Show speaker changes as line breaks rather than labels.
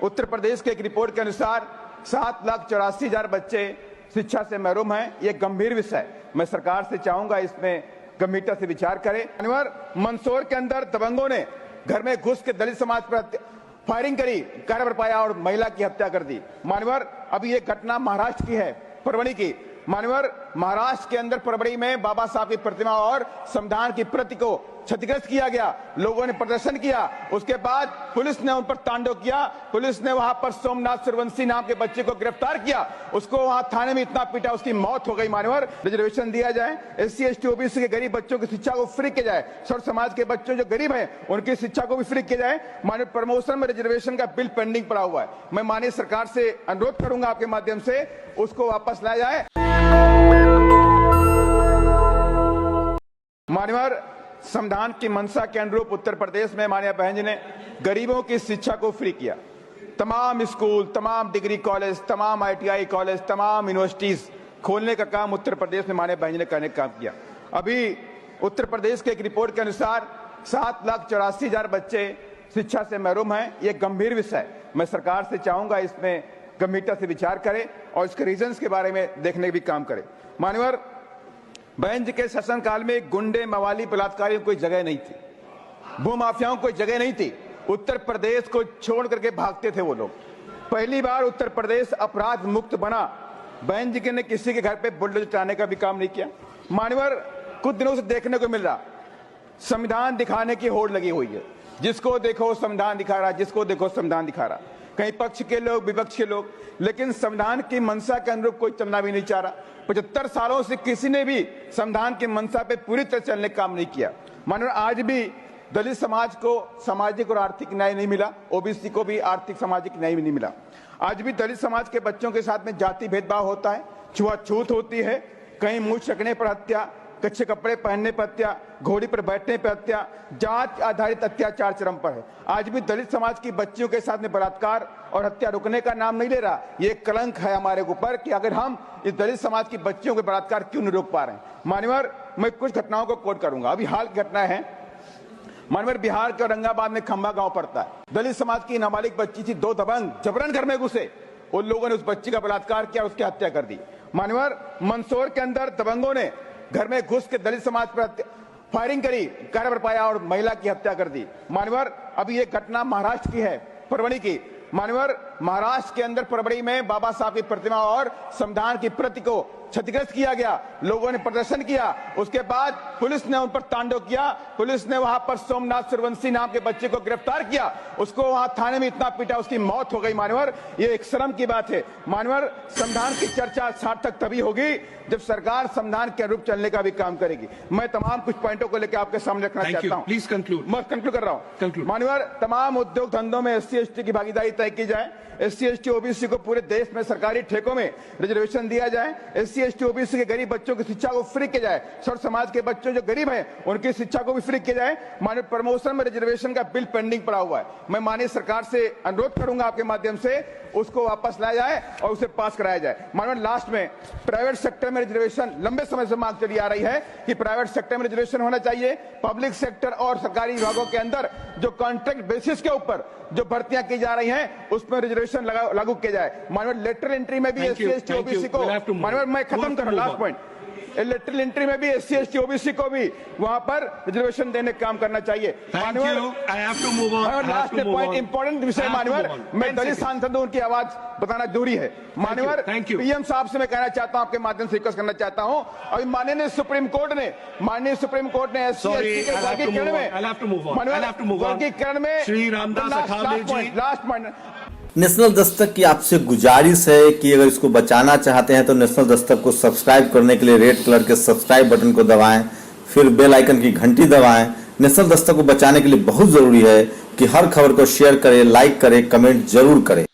उत्तर प्रदेश के एक रिपोर्ट के अनुसार 7,84,000 बच्चे शिक्षा से महरूम हैं। ये गंभीर विषय है। मैं सरकार से चाहूंगा इसमें गंभीरता से विचार करें। मंदसौर के अंदर दबंगों ने घर में घुस के दलित समाज पर फायरिंग करी, कार पाया और महिला की हत्या कर दी। मान्यवर, अभी ये घटना महाराष्ट्र की है, परवणी की। मान्यवर, महाराष्ट्र के अंदर परवणी में बाबा साहब की प्रतिमा और संविधान की प्रति को क्षतिग्रस्त किया गया। लोगों ने प्रदर्शन किया, उसके बाद पुलिस ने उन पर तांडव किया। पुलिस ने वहां पर सोमनाथ सूर्यवंशी नाम के बच्चे को गिरफ्तार किया, उसको वहां थाने में इतना पीटा, उसकी मौत हो गई। मान्यवर, रिजर्वेशन दिया जाए, SC ST OBC के गरीब बच्चों की शिक्षा को फ्री किया जाए, सर्व समाज के बच्चों जो गरीब हैं उनकी शिक्षा को भी फ्री किया जाए। मान्यवर, प्रमोशन में रिजर्वेशन का बिल पेंडिंग पड़ा हुआ है। मैं माननीय सरकार से अनुरोध करूंगा आपके माध्यम से उसको वापस लाया जाए। मान्यवर, संविधान की मंशा के अनुरूप उत्तर प्रदेश में माननीय बहन जी ने गरीबों की शिक्षा को फ्री किया। तमाम स्कूल, तमाम डिग्री कॉलेज, तमाम ITI कॉलेज, तमाम यूनिवर्सिटीज खोलने का काम उत्तर प्रदेश में माननीय बहन जी ने करने का काम किया। अभी उत्तर प्रदेश के एक रिपोर्ट के अनुसार 7,84,000 बच्चे शिक्षा से महरूम हैं। ये गंभीर विषय है। मैं सरकार से चाहूंगा इसमें गंभीरता से विचार करें और इसके रीजंस के बारे में देखने का भी काम करें। मान्यवर, बहन जी के शासनकाल में गुंडे, मवाली, बलात्कारियों को कोई जगह नहीं थी, भूमाफियाओं को कोई जगह नहीं थी। उत्तर प्रदेश को छोड़ करके भागते थे वो लोग। पहली बार उत्तर प्रदेश अपराध मुक्त बना। बहन जी ने किसी के घर पे बुलडोजर चलाने का भी काम नहीं किया। मान्यवर, कुछ दिनों से देखने को मिल रहा, संविधान दिखाने की होड़ लगी हुई है। जिसको देखो संविधान दिखा रहा, जिसको देखो संविधान दिखा रहा, कहीं पक्ष के लोग, विपक्ष के लोग, लेकिन संविधान की मंशा के अनुरूप कोई चलना भी नहीं चाह रहा। 75 सालों से किसी ने भी संविधान की मंशा पे पूरी तरह चलने का काम नहीं किया। मानो आज भी दलित समाज को सामाजिक और आर्थिक न्याय नहीं मिला, OBC को भी आर्थिक सामाजिक न्याय नहीं मिला। आज भी दलित समाज के बच्चों के साथ में जाति भेदभाव होता है, छुआछूत होती है, कहीं मुंह चकने पर हत्या, कच्चे कपड़े पहनने पर हत्या, घोड़ी पर बैठने पर हत्या, जात आधारित अत्याचार चरम पर है। आज भी दलित समाज की बच्चियों के साथ में बलात्कार और हत्या रुकने का नाम नहीं ले रहा। ये कलंक है हमारे ऊपर कि अगर हम इस दलित समाज की बच्चियों के बलात्कार क्यों नहीं रोक पा रहे हैं। मान्यवर, मैं कुछ घटनाओं को कोट करूंगा। अभी हाल की घटना है। मान्यवर, बिहार के औरंगाबाद में खंबा गांव पड़ता है। दलित समाज की नाबालिग बच्ची थी, 2 दबंग जबरन घर में घुसे, उन लोगों ने उस बच्ची का बलात्कार किया और उसकी हत्या कर दी। मान्यवर, मंदसौर के अंदर दबंगों ने घर में घुस के दलित समाज पर फायरिंग करी, कार पाया और महिला की हत्या कर दी। मान्यवर, अभी ये घटना महाराष्ट्र की है, परवणी की। मान्यवर, महाराष्ट्र के अंदर परवणी में बाबा साहब की प्रतिमा और संविधान की प्रति को क्षतिग्रस्त किया गया। लोगों ने प्रदर्शन किया, उसके बाद पुलिस ने उन पर तांडव किया। पुलिस ने वहां पर सोमनाथ सूर्यवंशी नाम के बच्चे को गिरफ्तार किया, उसको वहां थाने में इतना पीटा, उसकी मौत हो गई। मान्यवर, ये एक शर्म की बात है। मान्यवर, संविधान की चर्चा सार्थक तभी होगी जब सरकार संविधान के अनुरूप चलने का भी काम करेगी। मैं तमाम कुछ पॉइंटों को लेकर आपके सामने रखना चाहता हूं।
Please conclude.
मैं कंक्लूड कर रहा हूं। मान्यवर, तमाम उद्योग धंधों में SC ST की भागीदारी तय की जाए। SC ST OBC को पूरे देश में सरकारी ठेकों में रिजर्वेशन दिया जाए। SC ST OBC के गरीब बच्चों की शिक्षा को फ्री किया जाए, सर्व समाज के बच्चों जो गरीब हैं उनकी शिक्षा को भी फ्री किया जाए। माननीय प्रमोशन में रिजर्वेशन का बिल पेंडिंग पड़ा हुआ है। मैं माननीय सरकार से अनुरोध करूंगा आपके माध्यम से उसको वापस लाया जाए और उसे पास कराया जाए। माननीय, लास्ट में प्राइवेट सेक्टर में रिजर्वेशन लंबे समय से मांग चली आ रही है कि प्राइवेट सेक्टर में रिजर्वेशन होना चाहिए। पब्लिक सेक्टर और सरकारी विभागों के अंदर जो कॉन्ट्रैक्ट बेसिस के ऊपर जो भर्तियां की जा रही हैं उसमें रिजर्वेशन लागू किया जाए। माननीय, लेटरल एंट्री में भी SC ST OBC को, माननीय मैं खत्म कर रहा हूं, लास्ट पॉइंट, लेटरल एंट्री में भी SC ST OBC को भी वहां पर रिजर्वेशन देने का काम करना चाहिए। लास्ट पॉइंट, इंपॉर्टेंट विषय मान्यवर, मैं दलित सांसद हूं, उनकी आवाज बताना जरूरी है। मान्यवर, PM साहब से मैं कहना चाहता हूं, आपके माध्यम से रिक्वेस्ट करना चाहता हूं, अभी माननीय सुप्रीम कोर्ट ने SC ST के वर्गीकरण में
श्री रामदास अठावले जी,
लास्ट पॉइंट,
नेशनल दस्तक की आपसे गुजारिश है कि अगर इसको बचाना चाहते हैं तो नेशनल दस्तक को सब्सक्राइब करने के लिए रेड कलर के सब्सक्राइब बटन को दबाएं, फिर बेल आइकन की घंटी दबाएं। नेशनल दस्तक को बचाने के लिए बहुत जरूरी है कि हर खबर को शेयर करें, लाइक करें, कमेंट जरूर करें।